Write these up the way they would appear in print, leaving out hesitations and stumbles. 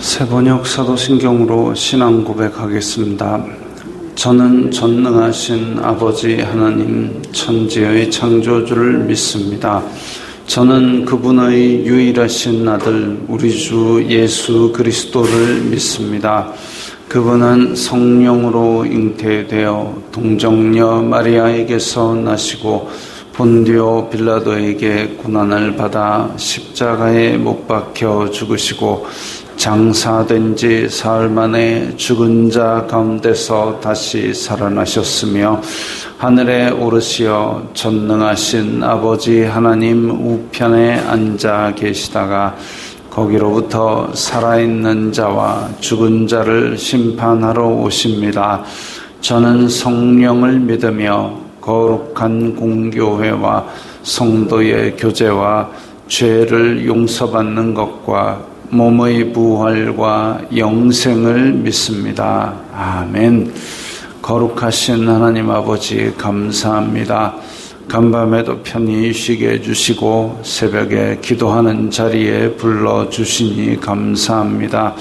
새번역 사도신경으로 신앙 고백하겠습니다. 저는 전능하신 아버지 하나님 천지의 창조주를 믿습니다. 저는 그분의 유일하신 아들 우리 주 예수 그리스도를 믿습니다. 그분은 성령으로 잉태되어 동정녀 마리아에게서 나시고 본디오 빌라도에게 고난을 받아 십자가에 못 박혀 죽으시고 장사된 지 사흘 만에 죽은 자 가운데서 다시 살아나셨으며 하늘에 오르시어 전능하신 아버지 하나님 우편에 앉아 계시다가 거기로부터 살아있는 자와 죽은 자를 심판하러 오십니다. 저는 성령을 믿으며 거룩한 공교회와 성도의 교제와 죄를 용서받는 것과 몸의 부활과 영생을 믿습니다. 아멘. 거룩하신 하나님 아버지 감사합니다. 간밤에도 편히 쉬게 해주시고 새벽에 기도하는 자리에 불러주시니 감사합니다.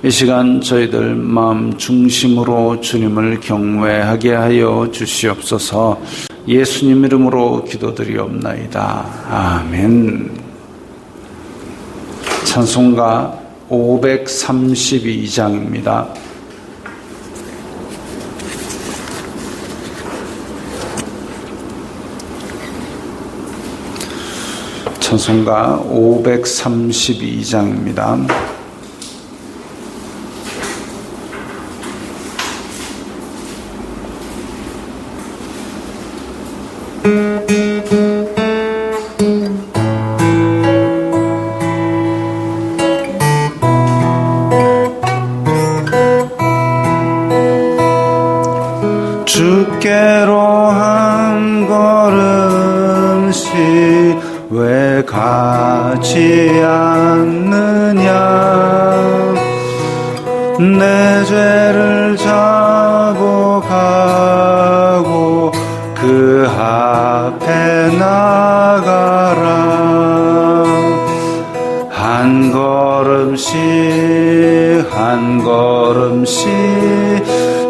이 시간 저희들 마음 중심으로 주님을 경외하게 하여 주시옵소서. 예수님 이름으로 기도드리옵나이다. 아멘. 찬송가 532장입니다. 찬송가 532장입니다. 주께로 한 걸음씩 왜 가지 않느냐. 내 죄를 자고 가고 그 앞에 나가라. 한 걸음씩 한 걸음씩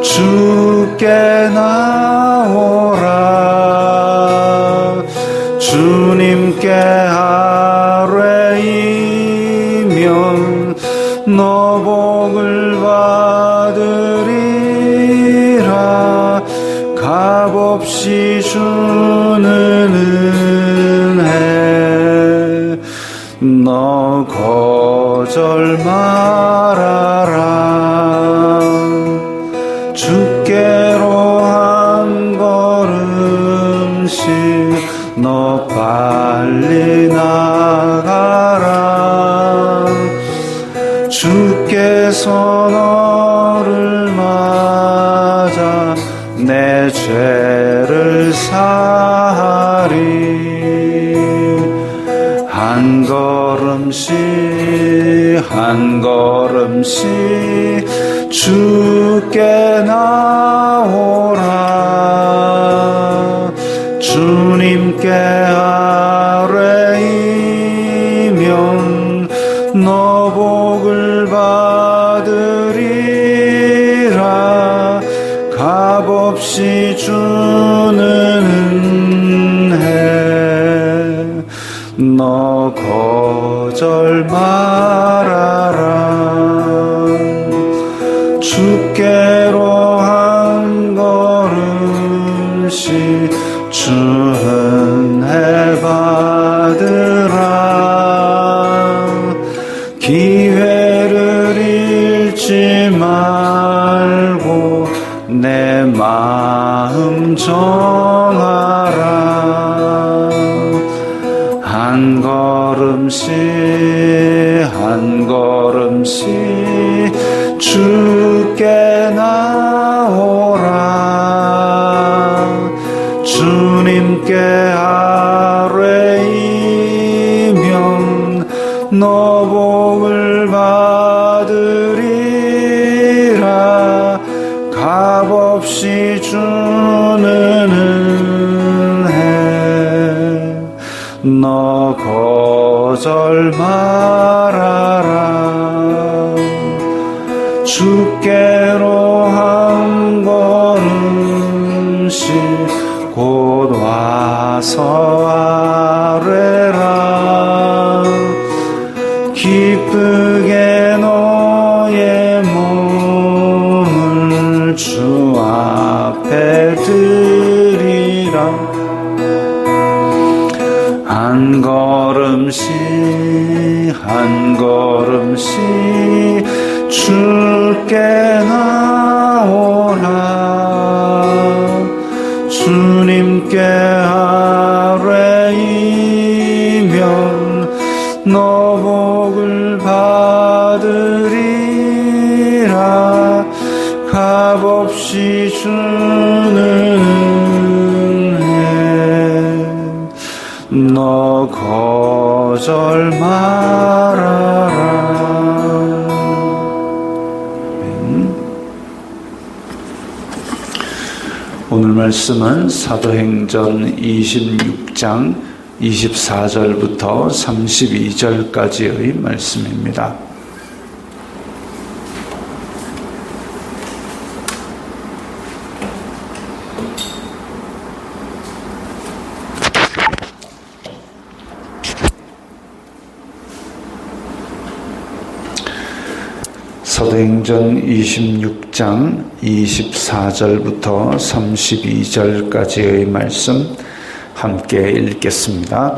주께 나오라. 주님께 아뢰이면 너 복을 받으리라. 값없이 주는 은혜 너 거절 말아라. 주께로 한 걸음씩 너 빨리 나가라. 주께서 너를 맞아 내 죄를 사하리. 한 걸음씩 한 걸음씩 주께 나오라. 주님께 아뢰이면 너 복을 받으리라. 값없이 주는 은혜 너 거절 말아라. 주께로 한 걸음씩 주 은혜 받으라. 기회를 잃지 말고 내 마음 정하라. 한 걸음씩 한 걸음씩 주께 나오라. 주님께 아뢰이면 너 복을 받으리라. 값없이 주는 은혜 너 거절 말아라. 주께로 한 걸음씩 곧 와서 아뢰라. 기쁘게 너의 몸을 주 앞에 드리라. 한 걸음씩 한 걸음씩 주께 나오라. 주님께 아뢰이면 너 복을 받으리라. 값없이 주는 은혜 너 거절 말아라. 오늘 말씀은 사도행전 26장 24절부터 32절까지의 말씀입니다. 사도행전 26장 24절부터 32절까지의 말씀 함께 읽겠습니다.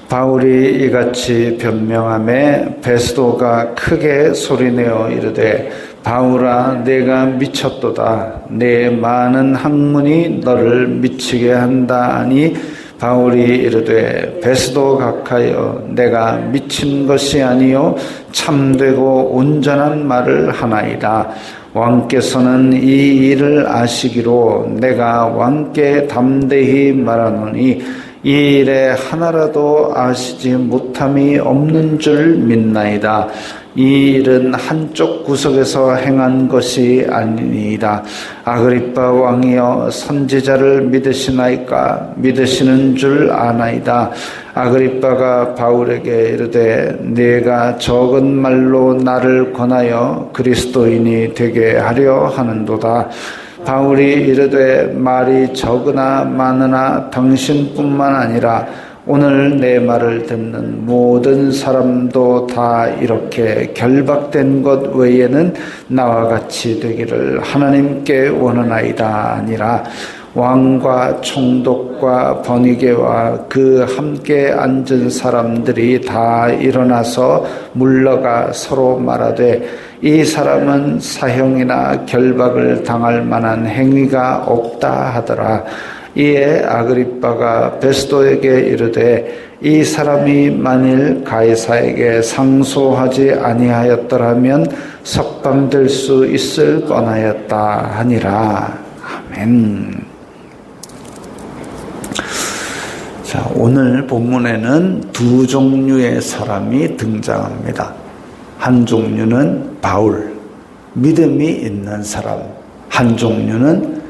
바울이 이같이 변명하매 베스도가 크게 소리내어 이르되 바울아 내가 미쳤도다. 내 많은 학문이 너를 미치게 한다 하니 바울이 이르되 베스도 각하여 내가 미친 것이 아니요 참되고 온전한 말을 하나이다. 왕께서는 이 일을 아시기로 내가 왕께 담대히 말하노니 이 일에 하나라도 아시지 못함이 없는 줄 믿나이다. 이 일은 한쪽 구석에서 행한 것이 아니니이다. 아그리빠 왕이여 선지자를 믿으시나이까? 믿으시는 줄 아나이다. 아그리빠가 바울에게 이르되 네가 적은 말로 나를 권하여 그리스도인이 되게 하려 하는도다. 바울이 이르되 말이 적으나 많으나 당신뿐만 아니라 오늘 내 말을 듣는 모든 사람도 다 이렇게 결박된 것 외에는 나와 같이 되기를 하나님께 원하나이다 아니라 왕과 총독과 버니게와 그 함께 앉은 사람들이 다 일어나서 물러가 서로 말하되 이 사람은 사형이나 결박을 당할 만한 행위가 없다 하더라. 이에 아그리빠가 베스도에게 이르되 이 사람이 만일 가이사에게 상소하지 아니하였더라면 석방될 수 있을 뻔하였다 하니라. 아멘. 자, 오늘 본문에는 두 종류의 사람이 등장합니다. 한 종류는 바울, 믿음이 있는 사람. 한 종류는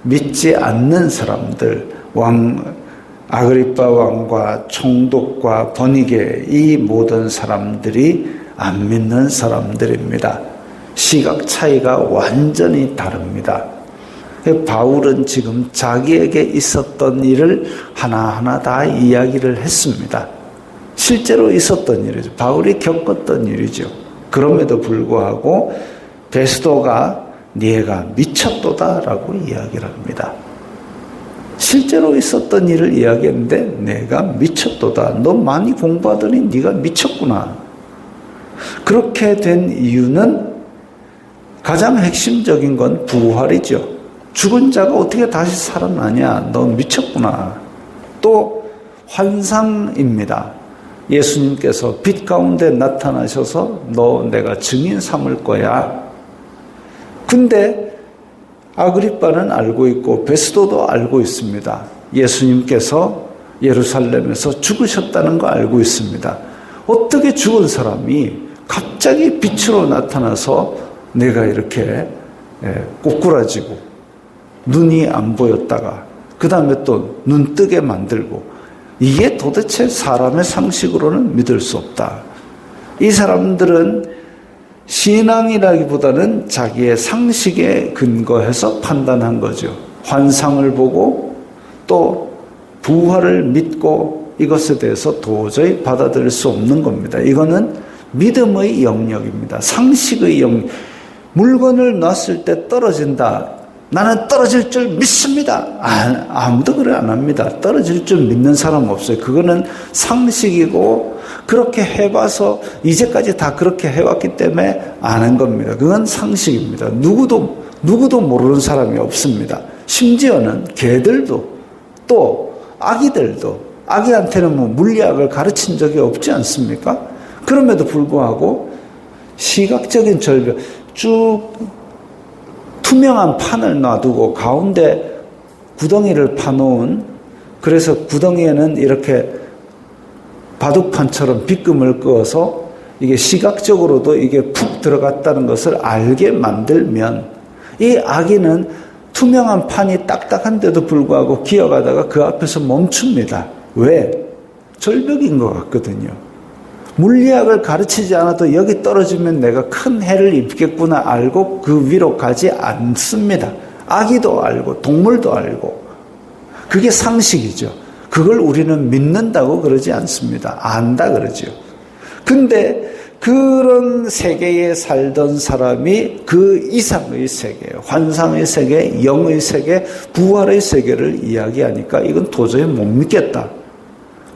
믿지 않는 사람들, 아그리빠 왕과 총독과 버니게 이 모든 사람들이 안 믿는 사람들입니다. 시각 차이가 완전히 다릅니다. 바울은 지금 자기에게 있었던 일을 하나하나 다 이야기를 했습니다. 실제로 있었던 일이죠. 바울이 겪었던 일이죠. 그럼에도 불구하고 베스도가 네가 미쳤도다라고 이야기를 합니다. 실제로 있었던 일을 이야기했는데 내가 미쳤도다. 너 많이 공부하더니 네가 미쳤구나. 그렇게 된 이유는 가장 핵심적인 건 부활이죠. 죽은 자가 어떻게 다시 살아나냐. 너 미쳤구나. 또 환상입니다. 예수님께서 빛 가운데 나타나셔서 너 내가 증인 삼을 거야. 근데 아그리빠는 알고 있고 베스도도 알고 있습니다. 예수님께서 예루살렘에서 죽으셨다는 거 알고 있습니다. 어떻게 죽은 사람이 갑자기 빛으로 나타나서 내가 이렇게 꼬꾸라지고 눈이 안 보였다가 그 다음에 또 눈 뜨게 만들고 이게 도대체 사람의 상식으로는 믿을 수 없다. 이 사람들은 신앙이라기보다는 자기의 상식에 근거해서 판단한 거죠. 환상을 보고 또 부활을 믿고 이것에 대해서 도저히 받아들일 수 없는 겁니다. 이거는 믿음의 영역입니다. 상식의 영역. 물건을 놨을 때 떨어진다. 나는 떨어질 줄 믿습니다. 아무도 그래 안 합니다. 떨어질 줄 믿는 사람 없어요. 그거는 상식이고 그렇게 해봐서 이제까지 다 그렇게 해왔기 때문에 아는 겁니다. 그건 상식입니다. 누구도 모르는 사람이 없습니다. 심지어는 개들도 또 아기들도 아기한테는 뭐 물리학을 가르친 적이 없지 않습니까? 그럼에도 불구하고 시각적인 절벽 쭉 투명한 판을 놔두고 가운데 구덩이를 파놓은 그래서 구덩이에는 이렇게 바둑판처럼 빗금을 그어서 이게 시각적으로도 이게 푹 들어갔다는 것을 알게 만들면 이 아기는 투명한 판이 딱딱한데도 불구하고 기어가다가 그 앞에서 멈춥니다. 왜? 절벽인 것 같거든요. 물리학을 가르치지 않아도 여기 떨어지면 내가 큰 해를 입겠구나 알고 그 위로 가지 않습니다. 아기도 알고 동물도 알고 그게 상식이죠. 그걸 우리는 믿는다고 그러지 않습니다. 안다 그러죠. 근데 그런 세계에 살던 사람이 그 이상의 세계, 환상의 세계, 영의 세계, 부활의 세계를 이야기하니까 이건 도저히 못 믿겠다.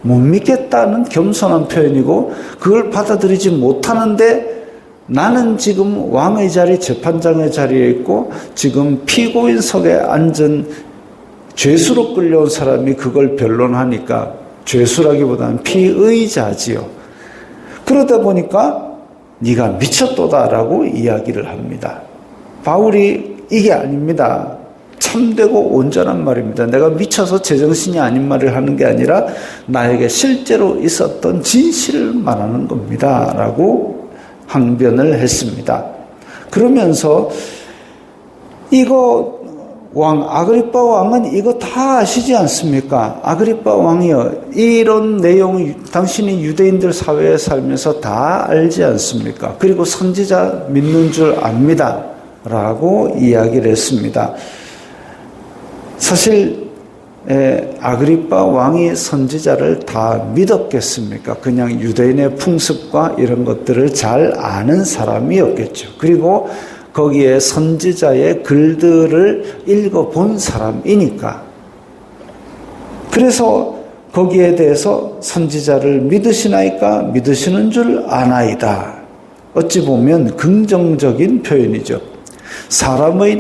못 믿겠다는 겸손한 표현이고 그걸 받아들이지 못하는데 나는 지금 왕의 자리, 재판장의 자리에 있고 지금 피고인석에 앉은 죄수로 끌려온 사람이 그걸 변론하니까 죄수라기보다는 피의자지요. 그러다 보니까 네가 미쳤도다라고 이야기를 합니다. 바울이 이게 아닙니다. 참되고 온전한 말입니다. 내가 미쳐서 제정신이 아닌 말을 하는 게 아니라 나에게 실제로 있었던 진실을 말하는 겁니다. 라고 항변을 했습니다. 그러면서 이거 아그리빠 왕은 이거 다 아시지 않습니까? 아그리빠 왕이요. 이런 내용 당신이 유대인들 사회에 살면서 다 알지 않습니까? 그리고 선지자 믿는 줄 압니다. 라고 이야기를 했습니다. 사실 아그리빠 왕이 선지자를 다 믿었겠습니까? 그냥 유대인의 풍습과 이런 것들을 잘 아는 사람이었겠죠. 그리고 거기에 선지자의 글들을 읽어본 사람이니까. 그래서 거기에 대해서 선지자를 믿으시나이까? 믿으시는 줄 아나이다. 어찌 보면 긍정적인 표현이죠. 사람의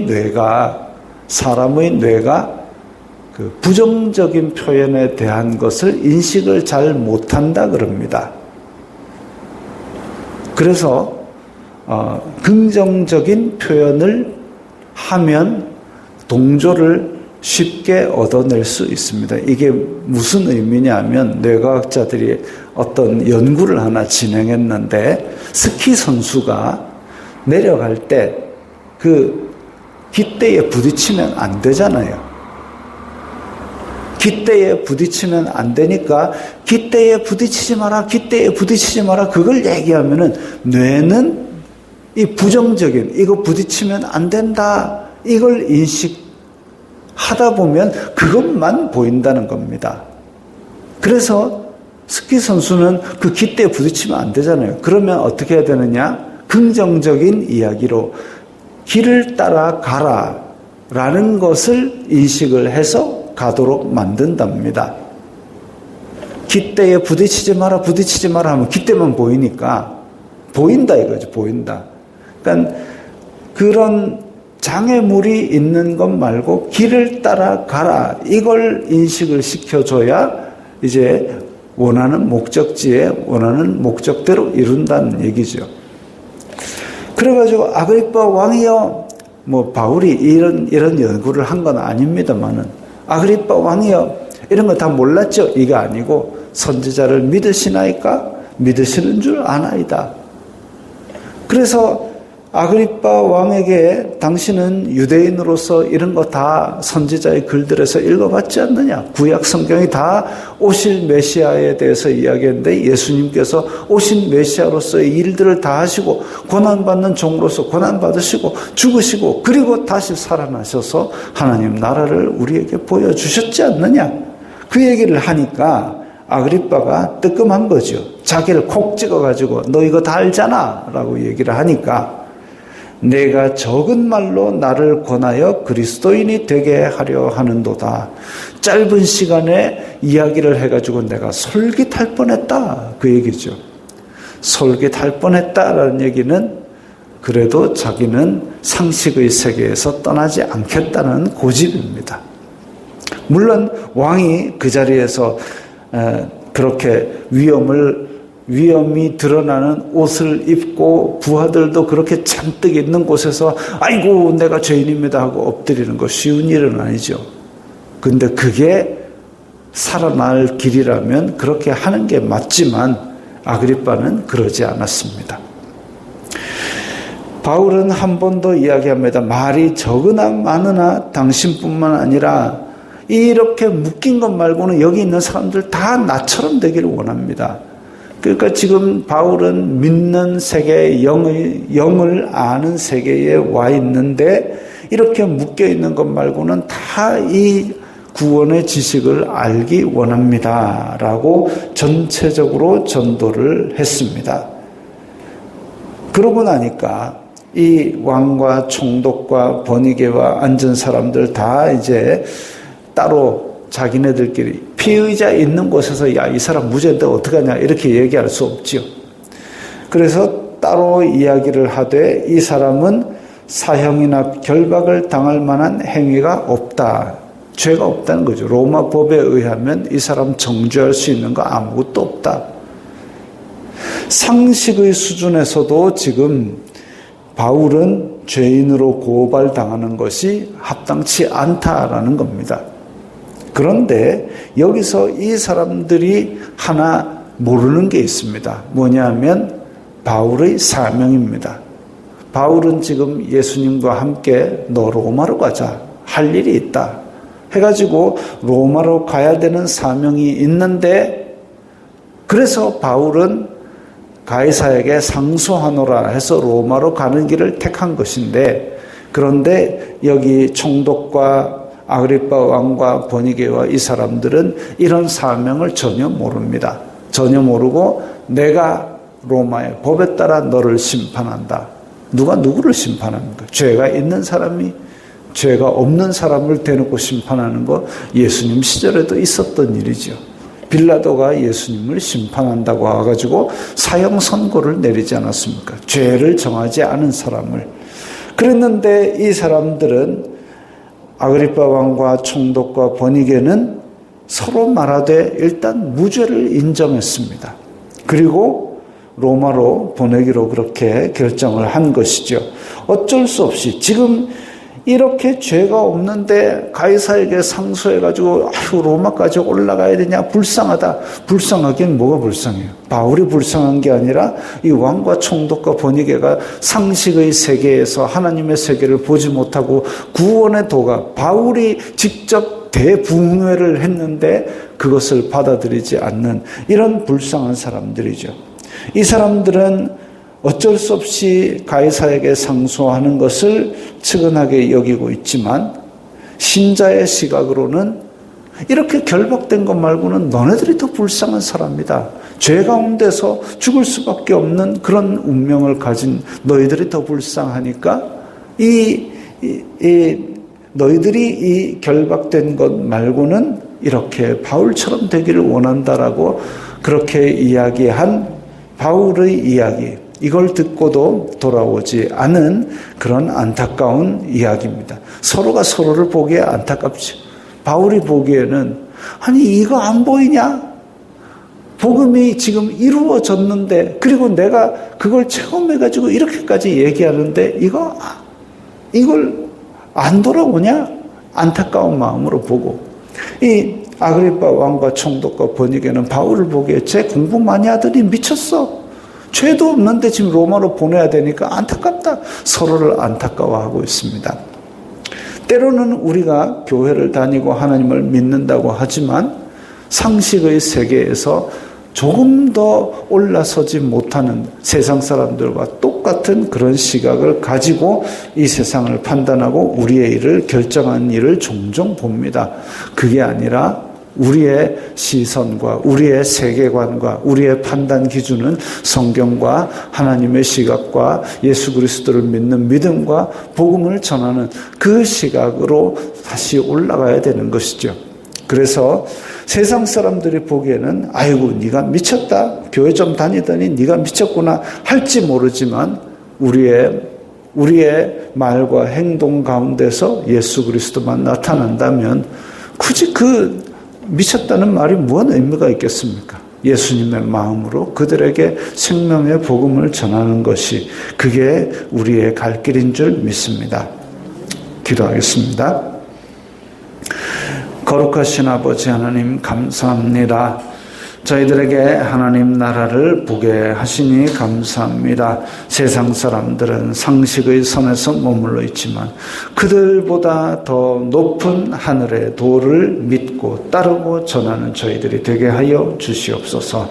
뇌가 그 부정적인 표현에 대한 것을 인식을 잘 못한다 그럽니다. 그래서 긍정적인 표현을 하면 동조를 쉽게 얻어낼 수 있습니다. 이게 무슨 의미냐면 뇌과학자들이 어떤 연구를 하나 진행했는데 스키 선수가 내려갈 때 그 깃대에 부딪히면 안 되잖아요. 깃대에 부딪히면 안 되니까 깃대에 부딪히지 마라, 깃대에 부딪히지 마라 그걸 얘기하면은 뇌는 이 부정적인 이거 부딪히면 안 된다 이걸 인식하다 보면 그것만 보인다는 겁니다. 그래서 스키 선수는 그 깃대에 부딪히면 안 되잖아요. 그러면 어떻게 해야 되느냐? 긍정적인 이야기로 길을 따라 가라 라는 것을 인식을 해서 가도록 만든답니다. 깃대에 부딪히지 마라 하면 깃대만 보이니까 보인다 이거죠. 보인다. 그러니까 그런 장애물이 있는 것 말고 길을 따라 가라 이걸 인식을 시켜줘야 이제 원하는 목적지에 원하는 목적대로 이룬다는 얘기죠. 그래가지고 아그리빠 왕이요, 뭐 바울이 이런 연구를 한 건 아닙니다만은 아그리빠 왕이요 이런 거 다 몰랐죠. 이게 아니고 선지자를 믿으시나이까? 믿으시는 줄 아나이다. 그래서 아그리빠 왕에게 당신은 유대인으로서 이런 거 다 선지자의 글들에서 읽어봤지 않느냐? 구약 성경이 다 오실 메시아에 대해서 이야기했는데 예수님께서 오신 메시아로서의 일들을 다 하시고 고난받는 종으로서 고난받으시고 죽으시고 그리고 다시 살아나셔서 하나님 나라를 우리에게 보여주셨지 않느냐? 그 얘기를 하니까 아그리빠가 뜨끔한 거죠. 자기를 콕 찍어가지고 너 이거 다 알잖아 라고 얘기를 하니까 내가 적은 말로 나를 권하여 그리스도인이 되게 하려 하는도다. 짧은 시간에 이야기를 해가지고 내가 솔깃할 뻔했다. 그 얘기죠. 솔깃할 뻔했다라는 얘기는 그래도 자기는 상식의 세계에서 떠나지 않겠다는 고집입니다. 물론 왕이 그 자리에서 그렇게 위험이 드러나는 옷을 입고 부하들도 그렇게 잔뜩 있는 곳에서 아이고 내가 죄인입니다 하고 엎드리는 거 쉬운 일은 아니죠. 근데 그게 살아날 길이라면 그렇게 하는 게 맞지만 아그리빠는 그러지 않았습니다. 바울은 한 번 더 이야기합니다. 말이 적으나 많으나 당신뿐만 아니라 이렇게 묶인 것 말고는 여기 있는 사람들 다 나처럼 되기를 원합니다. 그러니까 지금 바울은 믿는 세계, 영을 아는 세계에 와 있는데 이렇게 묶여 있는 것 말고는 다 이 구원의 지식을 알기 원합니다. 라고 전체적으로 전도를 했습니다. 그러고 나니까 이 왕과 총독과 번이게와 앉은 사람들 다 이제 따로 자기네들끼리 피의자 있는 곳에서 야, 이 사람 무죄인데 어떡하냐 이렇게 얘기할 수 없죠. 그래서 따로 이야기를 하되 이 사람은 사형이나 결박을 당할 만한 행위가 없다. 죄가 없다는 거죠. 로마 법에 의하면 이 사람 정죄할 수 있는 거 아무것도 없다. 상식의 수준에서도 지금 바울은 죄인으로 고발당하는 것이 합당치 않다라는 겁니다. 그런데 여기서 이 사람들이 하나 모르는 게 있습니다. 뭐냐면 바울의 사명입니다. 바울은 지금 예수님과 함께 너 로마로 가자. 할 일이 있다. 해가지고 로마로 가야 되는 사명이 있는데 그래서 바울은 가이사에게 상소하노라 해서 로마로 가는 길을 택한 것인데 그런데 여기 총독과 아그리빠 왕과 보니게와 이 사람들은 이런 사명을 전혀 모릅니다. 전혀 모르고 내가 로마의 법에 따라 너를 심판한다. 누가 누구를 심판합니까? 죄가 있는 사람이 죄가 없는 사람을 대놓고 심판하는 거 예수님 시절에도 있었던 일이죠. 빌라도가 예수님을 심판한다고 와가지고 사형 선고를 내리지 않았습니까? 죄를 정하지 않은 사람을. 그랬는데 이 사람들은 아그리빠 왕과 총독과 버니게는 서로 말하되 일단 무죄를 인정했습니다. 그리고 로마로 보내기로 그렇게 결정을 한 것이죠. 어쩔 수 없이 지금 이렇게 죄가 없는데 가이사에게 상소해가지고 아유 로마까지 올라가야 되냐 불쌍하다. 불쌍하긴 뭐가 불쌍해요. 바울이 불쌍한 게 아니라 이 왕과 총독과 버니게가 상식의 세계에서 하나님의 세계를 보지 못하고 구원의 도가 바울이 직접 대붕회를 했는데 그것을 받아들이지 않는 이런 불쌍한 사람들이죠. 이 사람들은 어쩔 수 없이 가이사에게 상소하는 것을 측은하게 여기고 있지만 신자의 시각으로는 이렇게 결박된 것 말고는 너네들이 더 불쌍한 사람이다. 죄 가운데서 죽을 수밖에 없는 그런 운명을 가진 너희들이 더 불쌍하니까 너희들이 이 결박된 것 말고는 이렇게 바울처럼 되기를 원한다라고 그렇게 이야기한 바울의 이야기. 이걸 듣고도 돌아오지 않은 그런 안타까운 이야기입니다. 서로가 서로를 보기에 안타깝죠. 바울이 보기에는 아니 이거 안 보이냐? 복음이 지금 이루어졌는데 그리고 내가 그걸 체험해가지고 이렇게까지 얘기하는데 이걸 안 돌아오냐? 안타까운 마음으로 보고 이 아그리빠 왕과 총독과 버니게는 바울을 보기에 쟤 공부 많이 하더니 미쳤어. 죄도 없는데 지금 로마로 보내야 되니까 안타깝다. 서로를 안타까워하고 있습니다. 때로는 우리가 교회를 다니고 하나님을 믿는다고 하지만 상식의 세계에서 조금 더 올라서지 못하는 세상 사람들과 똑같은 그런 시각을 가지고 이 세상을 판단하고 우리의 일을 결정하는 일을 종종 봅니다. 그게 아니라 우리의 시선과 우리의 세계관과 우리의 판단 기준은 성경과 하나님의 시각과 예수 그리스도를 믿는 믿음과 복음을 전하는 그 시각으로 다시 올라가야 되는 것이죠. 그래서 세상 사람들이 보기에는 아이고 네가 미쳤다. 교회 좀 다니더니 네가 미쳤구나 할지 모르지만 우리의 말과 행동 가운데서 예수 그리스도만 나타난다면 굳이 그 미쳤다는 말이 무슨 의미가 있겠습니까? 예수님의 마음으로 그들에게 생명의 복음을 전하는 것이 그게 우리의 갈 길인 줄 믿습니다. 기도하겠습니다. 거룩하신 아버지 하나님 감사합니다. 저희들에게 하나님 나라를 보게 하시니 감사합니다. 세상 사람들은 상식의 선에서 머물러 있지만 그들보다 더 높은 하늘의 도를 믿고 따르고 전하는 저희들이 되게 하여 주시옵소서.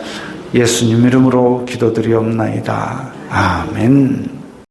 예수님 이름으로 기도드리옵나이다. 아멘.